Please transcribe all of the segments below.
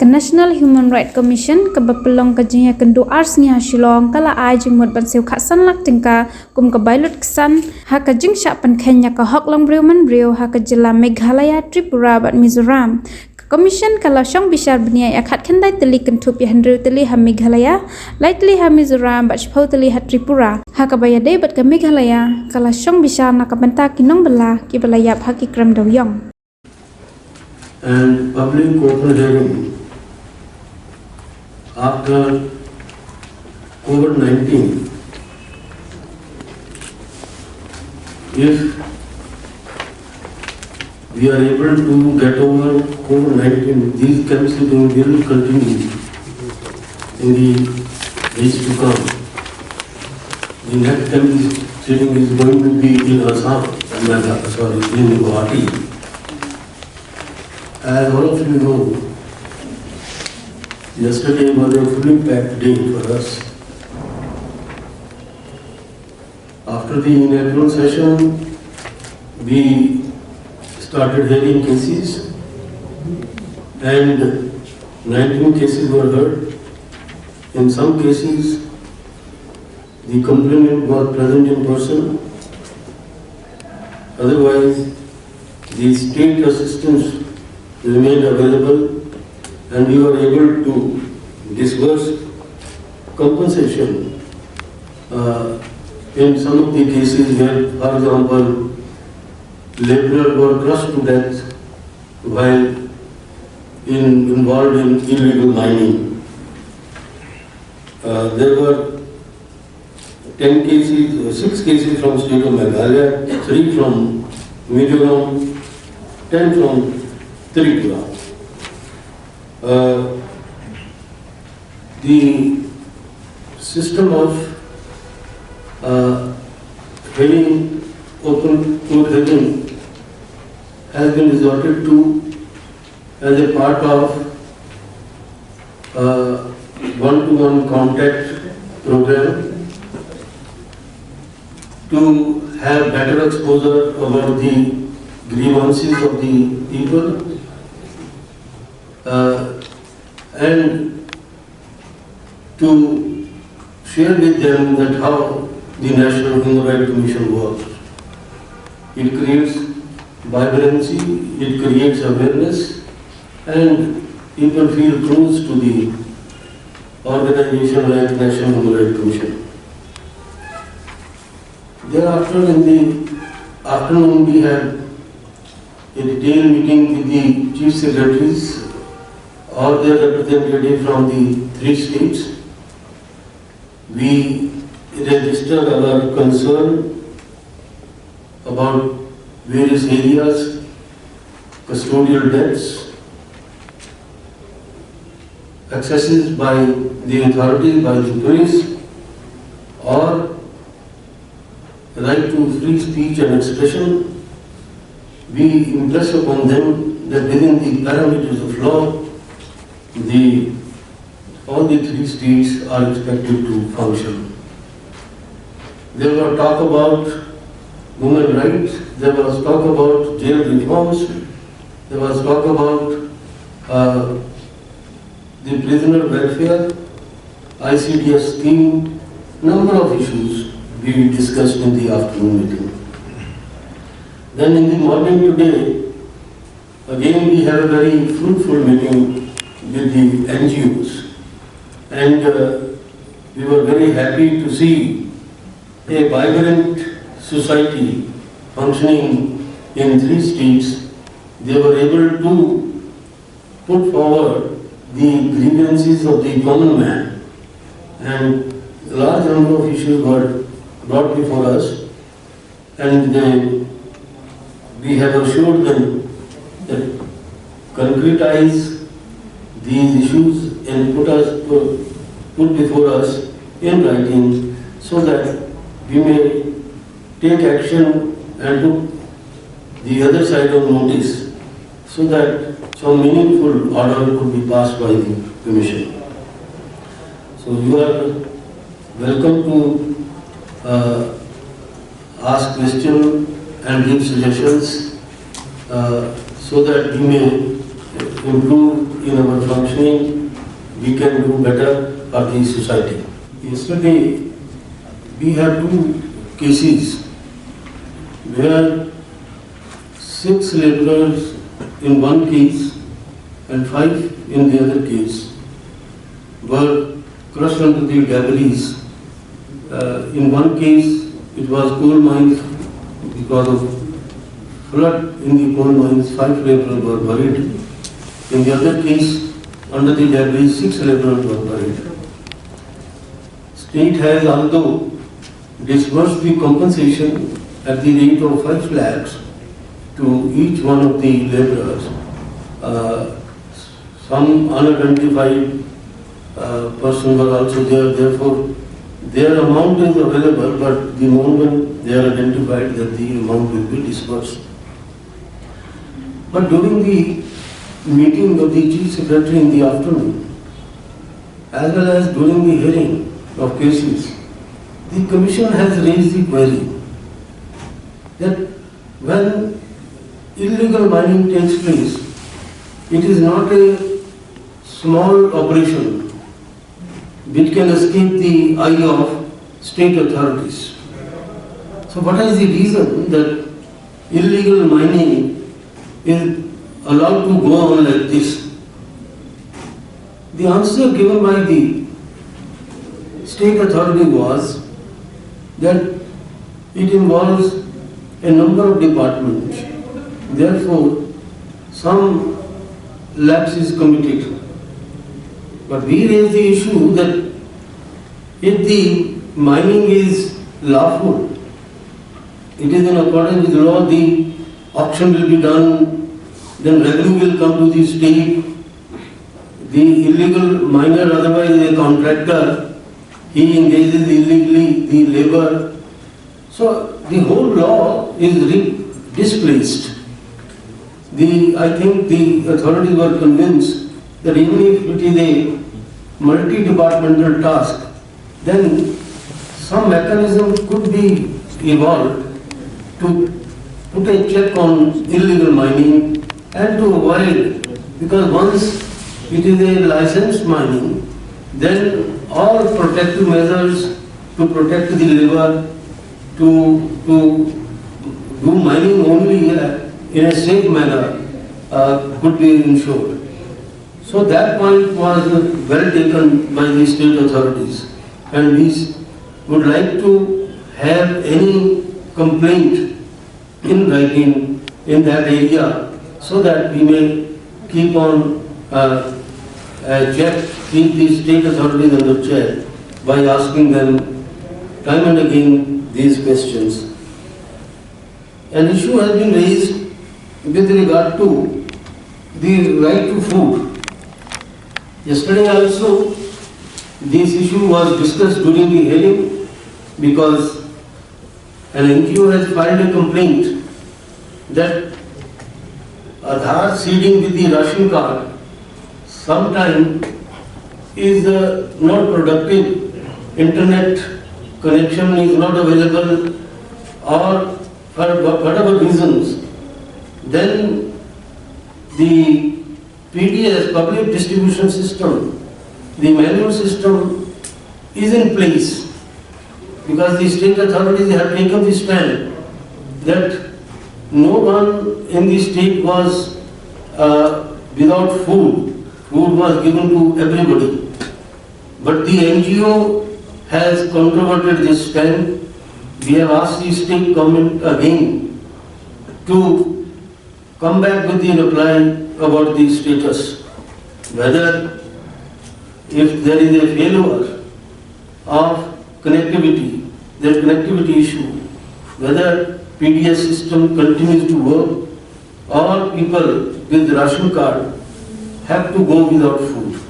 Ke National Human Rights Commission ke Pynlong ke Jingiakren do ars ni Shillong kala ai jengmut ban seu khasan lak tingka kum ke bailut kesan ha ke jing Shaphang Kenya ke hok Longbriew Briew ha ke jila Meghalaya Tripura bat Mizoram. Commission kalau syong bishar bniai akhat khandai teli kentup ya hendru teli ha Meghalaya lai teli ha Mizoram bat chpau teli ha Tripura ha ka baya dei bat ke Meghalaya kalau syong bishar na ka benta kinong bela ki belayap ha ki kram doyong. And public open hearing after COVID-19, if we are able to get over COVID-19, these camps will continue in the days to come. The next camp sitting is going to be in Assam, in Guwahati. As all of you know, yesterday was a fully packed day for us. After the inaugural session, we started hearing cases and 19 cases were heard. In some cases, the complainant was present in person. Otherwise, the state assistance remained available and we were able to disburse compensation in some of the cases where, for example, laborers were crushed to death while involved in illegal mining. There were 10 cases, 6 cases from state of Meghalaya, 3 from Mizoram, 10 from Tripura. The system of hearing, open court hearing has been resorted to as a part of one-to-one contact program to have better exposure about the grievances of the people and to share with them that how the National Human Rights Commission works. It creates vibrancy, it creates awareness, and people feel close to the organization like National Human Rights Commission. Thereafter, in the afternoon, we had a detailed meeting with the chief secretaries or their representative from the 3 states. We registered our concern about various areas, custodial debts, excesses by the authorities, by the police, or right to free speech and expression. We impress upon them that within the parameters of law, all the 3 states are expected to function. There was talk about women rights, there was talk about jail reforms, there was talk about the prisoner welfare, ICDS scheme, number of issues we discussed in the afternoon meeting. Then in the morning today, again we had a very fruitful meeting with the NGOs, and we were very happy to see a vibrant society functioning in 3 states. They were able to put forward the grievances of the common man, and a large number of issues were brought before us, and we have assured them that concretize these issues and put before us in writing so that we may take action and put the other side of notice so that some meaningful order could be passed by the Commission. So you are welcome to ask questions and give suggestions so that we may improve in our functioning, we can do better for the society. Yesterday, we had 2 cases where 6 laborers in one case and 5 in the other case were crushed under the debris. In one case, it was coal mines. Because of flood in the coal mines, 5 laborers were buried. In the other case, under the debris, 6 laborers were buried. State has although disbursed the compensation at the rate of 5 lakhs to each one of the laborers. Some unidentified persons were also there, therefore their amount is available, but the moment they are identified that the amount will be disbursed. But during the meeting of the Chief Secretary in the afternoon, as well as during the hearing of cases, the Commission has raised the query that when illegal mining takes place, it is not a small operation which can escape the eye of state authorities. So what is the reason that illegal mining is allowed to go on like this? The answer given by the state authority was that it involves a number of departments. Therefore, some lapse is committed. But we raise the issue that if the mining is lawful, it is in accordance with law, the auction will be done, then revenue will come to the state. The illegal miner, otherwise a contractor, he engages illegally the labor. So the whole law is displaced. I think the authorities were convinced that even if it is a multi-departmental task, then some mechanism could be evolved to put a check on illegal mining and to avoid, because once it is a licensed mining, then all protective measures to protect the labor, to do mining only in a safe manner could be ensured. So that point was well taken by the state authorities, and we would like to have any complaint in writing in that area so that we may keep on check, keep the state authorities under check by asking them time and again these questions. An issue has been raised with regard to the right to food. Yesterday also, this issue was discussed during the hearing because an NGO has filed a complaint that Aadhaar seeding with the ration card sometimes is not productive, internet connection is not available, or for whatever reasons, then the PDS, public distribution system, the manual system is in place because the state authorities have taken the stand that no one in the state was without food. Food was given to everybody. But the NGO has controverted this stand. We have asked the state government again to come back with the reply about the status, whether if there is a failure of connectivity, the connectivity issue, whether PDS system continues to work or people with ration card have to go without food.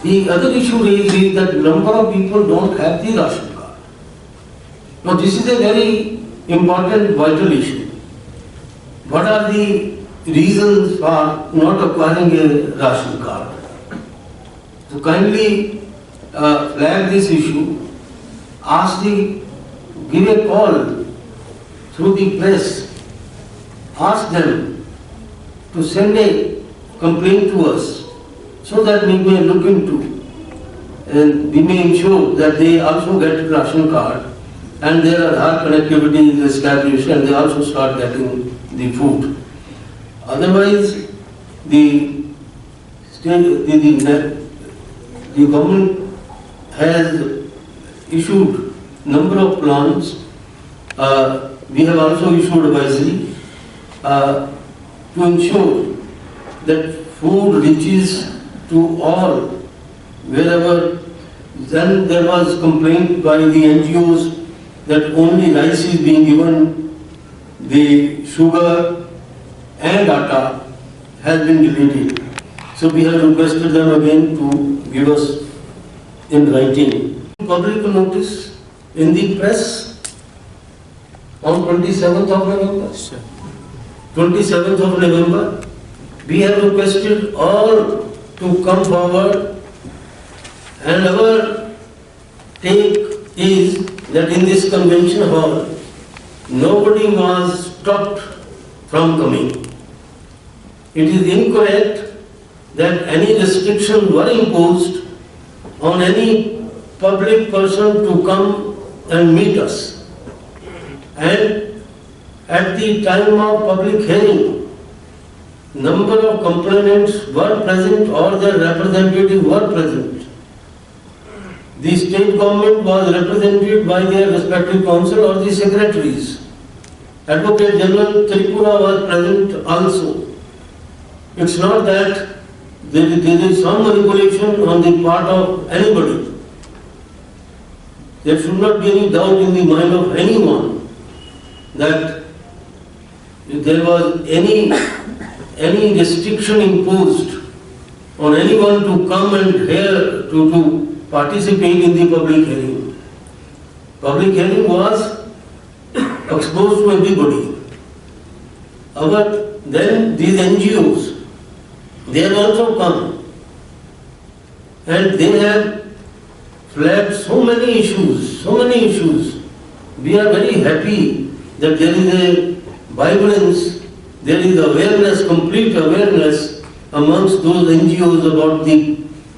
The other issue is that number of people don't have the ration card. Now this is a very important vital issue. What are the reasons for not acquiring a ration card? So kindly flag this issue, give a call through the press, ask them to send a complain to us so that we may look into and we may ensure that they also get ration card and their Aadhaar connectivity is established and they also start getting the food. Otherwise, the government has issued number of plans. We have also issued advisory to ensure that food reaches to all wherever. Then there was complaint by the NGOs that only rice is being given, the sugar and atta has been deleted. So we have requested them again to give us in writing. Public notice in the press on 27th of November. 27th of November, we have requested all to come forward, and our take is that in this convention hall, nobody was stopped from coming. It is incorrect that any restrictions were imposed on any public person to come and meet us. And at the time of public hearing, number of complainants were present or their representatives were present. The state government was represented by their respective council or the secretaries. Advocate General Tripura was present also. It's not that there is some manipulation on the part of anybody. There should not be any doubt in the mind of anyone that if there was any restriction imposed on anyone to come and hear, to participate in the public hearing. Public hearing was exposed to everybody. Then these NGOs, they have also come and they have flagged so many issues. We are very happy that there is a vibrance, there is awareness, complete awareness amongst those NGOs about the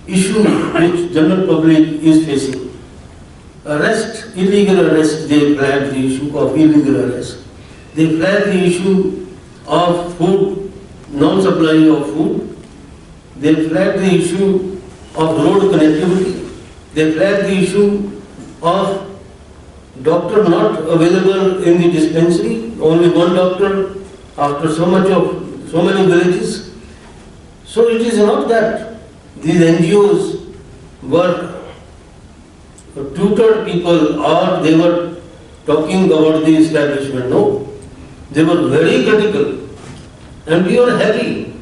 issue which general public is facing. Arrest, illegal arrest, they flagged the issue of illegal arrest. They flagged the issue of food, non-supply of food. They flagged the issue of road connectivity. They flagged the issue of doctor not available in the dispensary, only one doctor after so many villages. So it is not that these NGOs were tutored people or they were talking about the establishment. No, they were very critical, and we are happy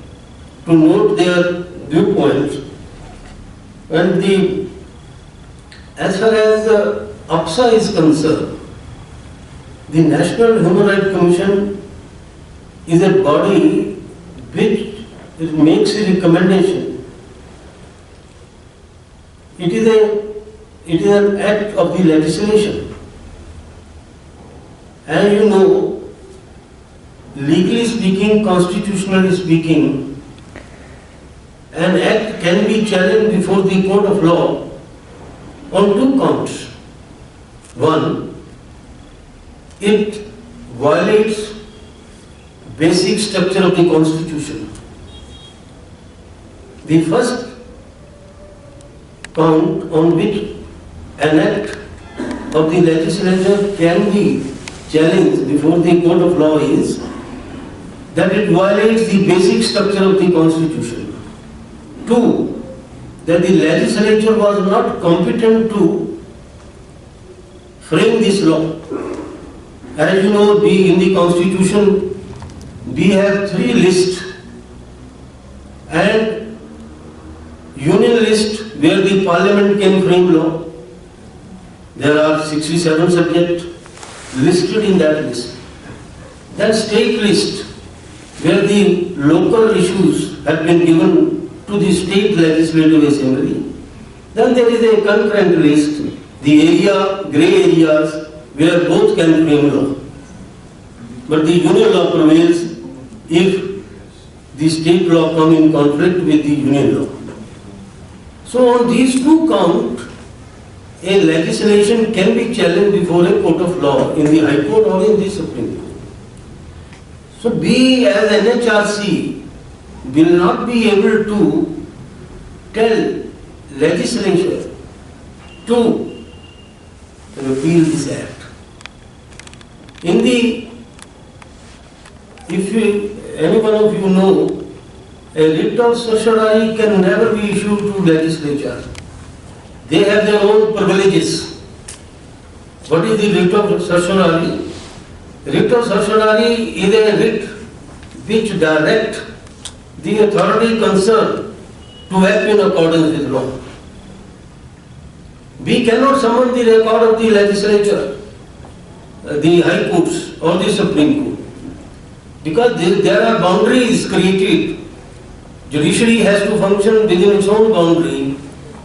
to note their viewpoints. And as far as the APSA is concerned, the National Human Rights Commission is a body which makes a recommendation. It is an act of the legislation. And you know, legally speaking, constitutionally speaking, an act can be challenged before the court of law on two counts. One, it violates basic structure of the Constitution. The first count on which an act of the legislature can be challenged before the court of law is that it violates the basic structure of the Constitution. Two, that the legislature was not competent to frame this law. As you know, in the Constitution, we have three lists and union list where the Parliament can frame law. There are 67 subjects listed in that list. Then state list where the local issues have been given to the state legislative assembly. Then there is a concurrent list, the grey areas where both can frame law. But the union law prevails if the state law come in conflict with the union law. So on these two counts, a legislation can be challenged before a court of law in the High Court or in the Supreme Court. So we as NHRC will not be able to tell legislature to repeal this act. Any one of you know, a writ of certiorari can never be issued to legislature. They have their own privileges. What is the writ of certiorari? Writ of certiorari is a writ which directs the authority concerned to act in accordance with law. We cannot summon the record of the legislature, the High Courts or the Supreme Court, because there are boundaries created. Judiciary has to function within its own boundary.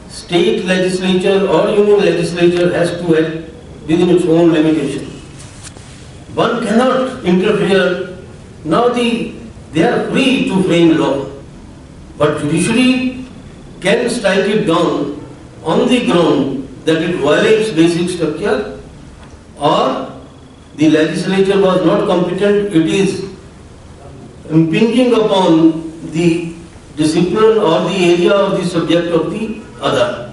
State legislature or union legislature has to act within its own limitation. One cannot interfere. Now they are free to frame law, but judiciary can strike it down on the ground that it violates basic structure, or the legislature was not competent, it is impinging upon the discipline or the area of the subject of the other.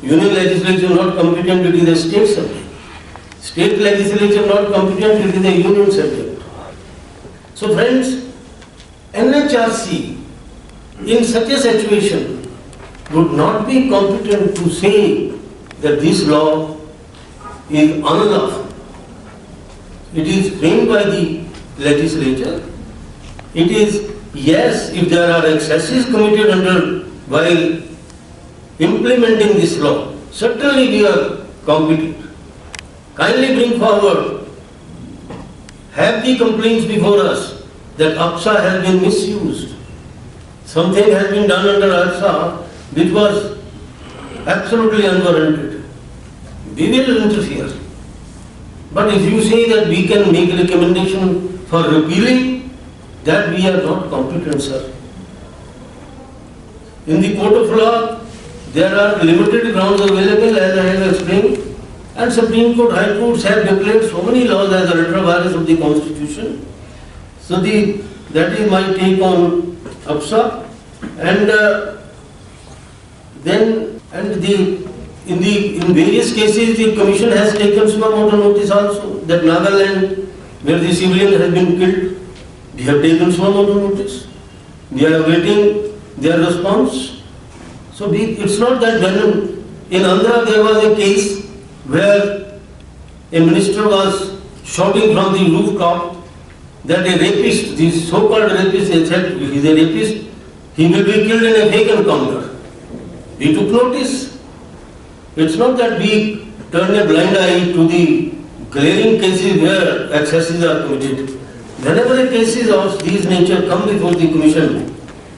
Union legislature not competent, it is a state subject. State legislature not competent, it is a union subject. So friends, NHRC in such a situation would not be competent to say that this law is unlawful. It is framed by the legislature. It is, yes, if there are excesses committed while implementing this law, certainly we are competent. Kindly bring forward, have the complaints before us that APSA has been misused. Something has been done under APSA which was absolutely unwarranted. We will interfere. But if you say that we can make a recommendation for repealing, that we are not competent, sir. In the court of law, there are limited grounds available, as I have explained, and Supreme Court, High Courts have declared so many laws as a retrovirus of the Constitution. So that is my take on APSA. In various cases, the Commission has taken some amount of notice also that Nagaland, where the civilian has been killed, we have taken some amount of notice. We are awaiting their response. So it's not that when in Andhra there was a case where a minister was shouting from the rooftop that a rapist, the so-called rapist, they said if he is a rapist, he will be killed in a fake encounter. We took notice. It's not that we turn a blind eye to the glaring cases where excesses are committed. Whenever the cases of these nature come before the Commission,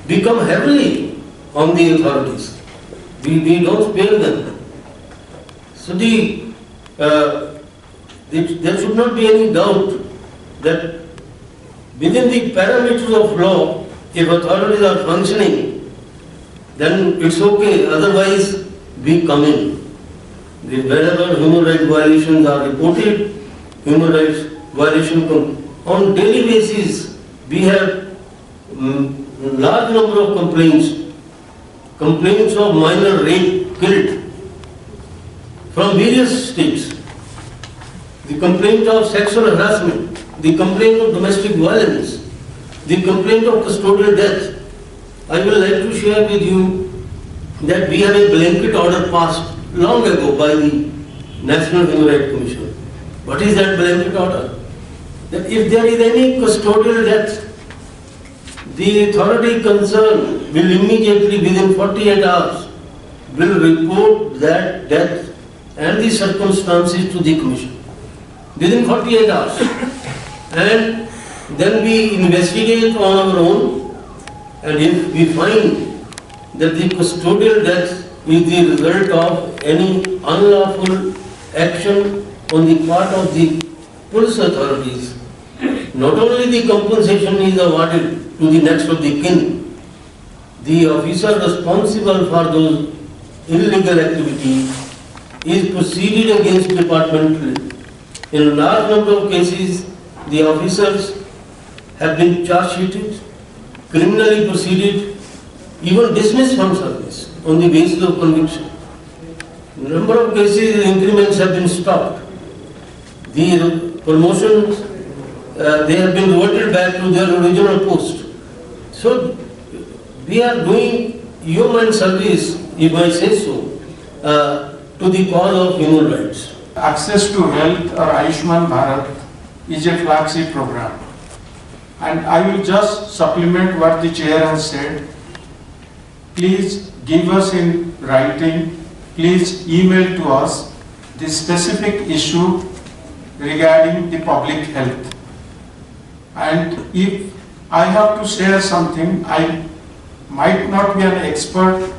we come heavily on the authorities. We don't spare them. So there should not be any doubt that within the parameters of law, if authorities are functioning, then it's okay. Otherwise, we come in. Wherever human rights violations are reported, human rights violations on daily basis, we have large number of complaints of minor rape, killed from various states, the complaint of sexual harassment, the complaint of domestic violence, the complaint of custodial death. I will like to share with you that we have a blanket order passed long ago by the National Human Rights Commission. What is that blanket order? That if there is any custodial death, the authority concerned will immediately within 48 hours will report that death and the circumstances to the Commission. Within 48 hours. And then we investigate on our own, and if we find that the custodial death is the result of any unlawful action on the part of the police authorities, not only the compensation is awarded to the next of the kin. The officer responsible for those illegal activities is proceeded against department. In a large number of cases, the officers have been charge sheeted, criminally proceeded, even dismissed from service on the basis of conviction. In a number of cases, increments have been stopped. The promotions, they have been reverted back to their original post. So, we are doing human service, if I say so, to the cause of human rights. Access to Health or Ayushman Bharat is a flagship program. And I will just supplement what the chair has said. Please give us in writing, please email to us the specific issue regarding the public health. And if I have to share something, I might not be an expert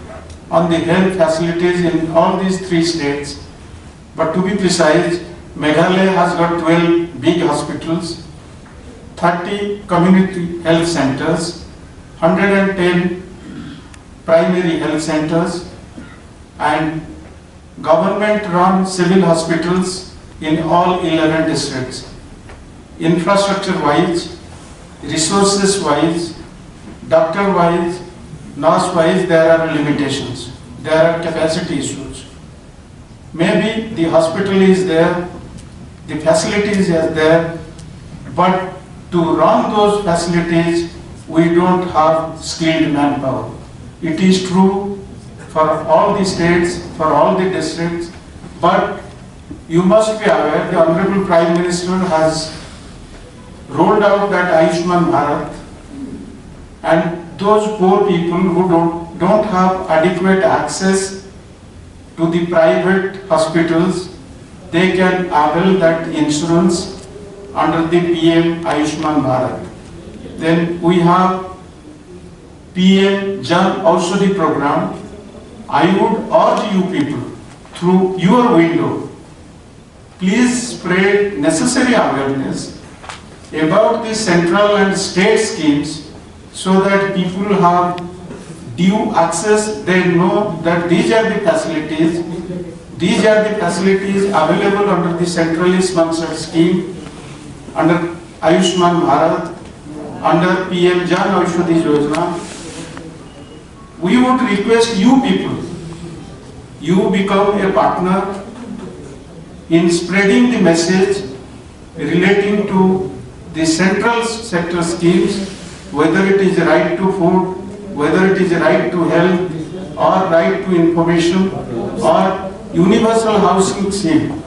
on the health facilities in all these 3 states, but to be precise, Meghalaya has got 12 big hospitals, 30 community health centers, 110 primary health centers, and government-run civil hospitals in all 11 districts. Infrastructure-wise, resources-wise, doctor-wise, nurse-wise, there are limitations. There are capacity issues. Maybe the hospital is there, the facilities are there, but to run those facilities, we don't have skilled manpower. It is true for all the states, for all the districts, but you must be aware, the Honorable Prime Minister has rolled out that Ayushman Bharat, and those poor people who don't have adequate access to the private hospitals, they can avail that insurance under the PM Ayushman Bharat. Then we have PM Jan Aushadhi program. I would urge you people through your window, please spread necessary awareness about the central and state schemes so that people have due access. They know that these are the facilities available under the centrally sponsored scheme, under Ayushman Bharat, under PM Jan Aushadhi Yojana. We would request you people, you become a partner in spreading the message relating to the central sector schemes, whether it is right to food, whether it is right to health, or right to information, or universal housing scheme.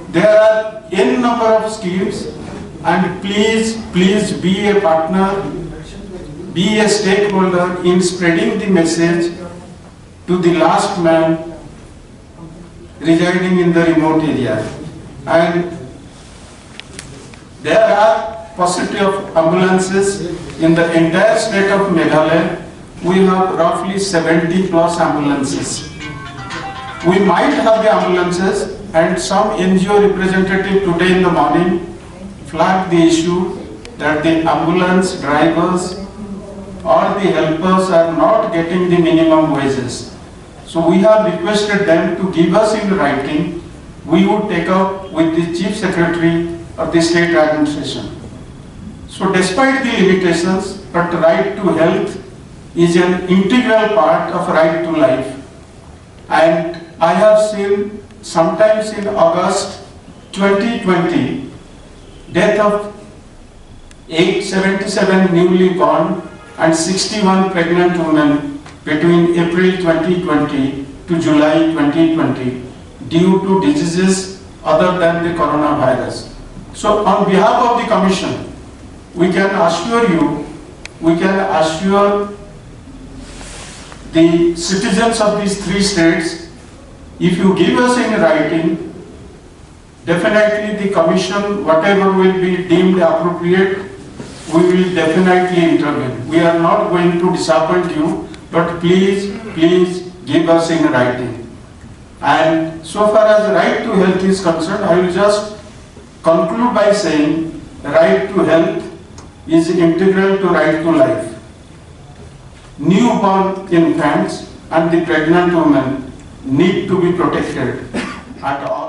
There are n number of schemes, and please be a partner, be a stakeholder in spreading the message to the last man residing in the remote area. And there are paucity of ambulances in the entire state of Meghalaya. We have roughly 70 plus ambulances. We might have the ambulances, and some NGO representative today in the morning flagged the issue that the ambulance drivers or the helpers are not getting the minimum wages. So we have requested them to give us in writing. We would take up with the Chief Secretary of the State Administration. So despite the limitations, but right to health is an integral part of right to life. And I have seen sometimes in August 2020, death of 877 newly born and 61 pregnant women between April 2020 to July 2020 due to diseases other than the coronavirus. So on behalf of the Commission, we can assure you, we can assure the citizens of these 3 states, if you give us in writing, definitely the Commission, whatever will be deemed appropriate, we will definitely intervene. We are not going to disappoint you, but please give us in writing. And so far as right to health is concerned, I will just conclude by saying right to health is integral to right to life. newborn infants and the pregnant women need to be protected at all.